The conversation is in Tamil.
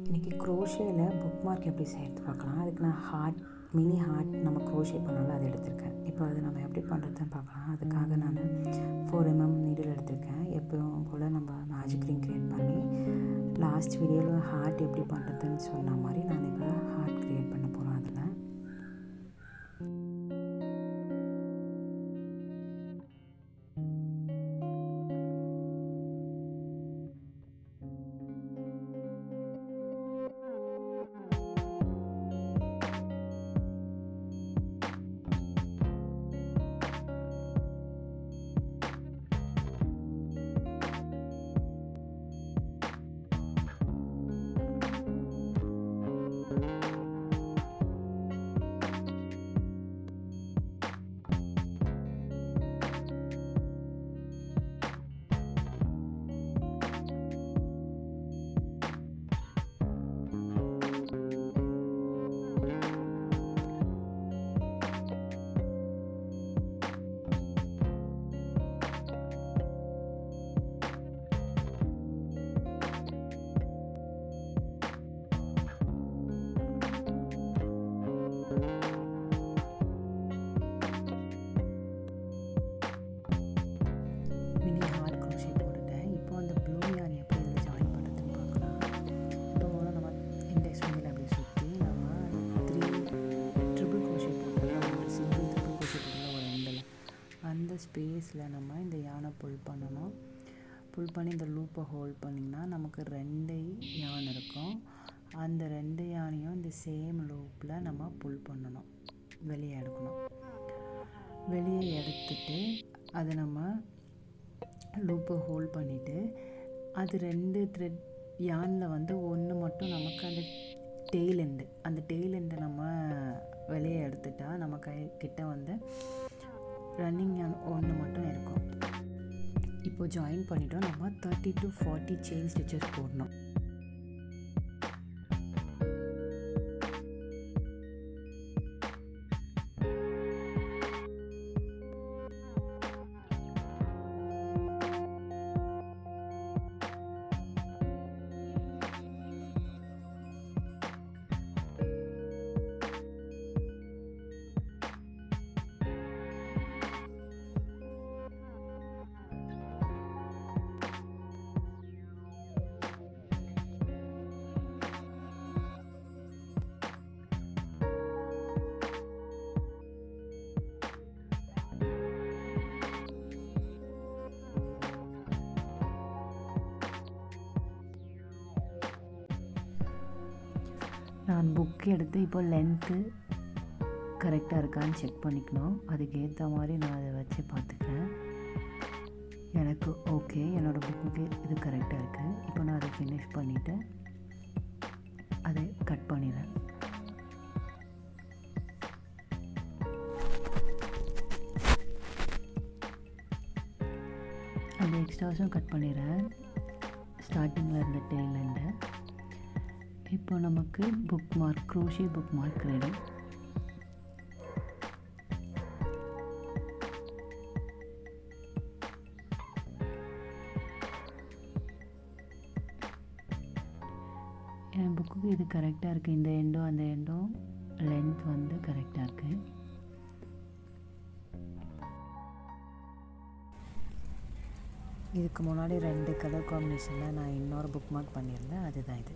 இன்றைக்கி க்ரோஷேயில் புக் மார்க் எப்படி செய்கிறது பார்க்கலாம். அதுக்கு நான் மினி ஹார்ட் நம்ம க்ரோஷே பண்ணாலும் அது எடுத்திருக்கேன். இப்போ அது நம்ம எப்படி பண்ணுறதுன்னு பார்க்கலாம். அதுக்காக நான் 4mm நீடில் எடுத்திருக்கேன். எப்பவும் போல் நம்ம மேஜிக் ரிங் க்ரியேட் பண்ணி லாஸ்ட் வீடியோவில் ஹார்ட் எப்படி பண்ணுறதுன்னு சொன்ன மாதிரி நான் இப்போ ஹார்ட் க்ரியேட் பண்ண போகிறேன். அதில் மினி ஹார்ட் க்ரோஷே போட்டுட்டேன். இப்போ அந்த ப்ளூ யான் எப்படி இதில் ஜாயின் பண்ணுறதுன்னு பார்க்கலாம். இப்போ நம்ம இண்டெக்ஸ் ஃபிங்கரில் அப்படியே சுற்றி நம்ம 3 ட்ரிபிள் க்ரோஷே போட்டுக்கலாம். ஒரு சிங்கிள் ட்ரிபிள் க்ரோஷே போட்டுக்கலாம் ஒரு எண்டில். அந்த ஸ்பேஸில் நம்ம இந்த யானை புல் பண்ணணும். புல் பண்ணி இந்த லூப்பை ஹோல்ட் பண்ணிங்கன்னா நமக்கு 2 யான் இருக்கும். அந்த 2 யானையும் இந்த சேம் லூப்பில் நம்ம புல் பண்ணணும், வெளியே எடுக்கணும். வெளியே எடுத்துட்டு அதை நம்ம லூப்பை ஹோல்ட் பண்ணிவிட்டு அது 2 த்ரெட் யானில் வந்து ஒன்று மட்டும் நமக்கு அந்த டெய்ல் எண்டை நம்ம வெளியே எடுத்துட்டா நம்ம கிட்ட வந்து ரன்னிங் யான் ஒன்று மட்டும் இருக்கும். இப்போது ஜாயின் பண்ணிவிட்டோம். நம்ம 30 to 40 செயின் ஸ்டிச்சஸ் போடணும். நான் புக் எடுத்து இப்போ லென்த்து கரெக்டாக இருக்கான்னு செக் பண்ணிக்கணும். அதுக்கு ஏற்ற மாதிரி நான் அதை வச்சு பார்த்துக்கிறேன். எனக்கு ஓகே, என்னோடய புக்குக்கு இது கரெக்டாக இருக்குது. இப்போ நான் அதை ஃபினிஷ் பண்ணிவிட்டு அதை கட் பண்ணிடுறேன். அந்த எக்ஸ்ட்ராஸும் கட் பண்ணிடுறேன், ஸ்டார்டிங்கில் இருந்த டெய்லெண்டை. இப்போ நமக்கு bookmark, crochet bookmark ready. என் புக்குக்கு இது கரெக்டாக இருக்குது. இந்த எண்டும் அந்த எண்டும் லென்த் வந்து கரெக்டாக இருக்குது. இதுக்கு முன்னாடி 2 கலர் காம்பினேஷனில் நான் இன்னொரு புக் மார்க் பண்ணியிருந்தேன், அதுதான் இது.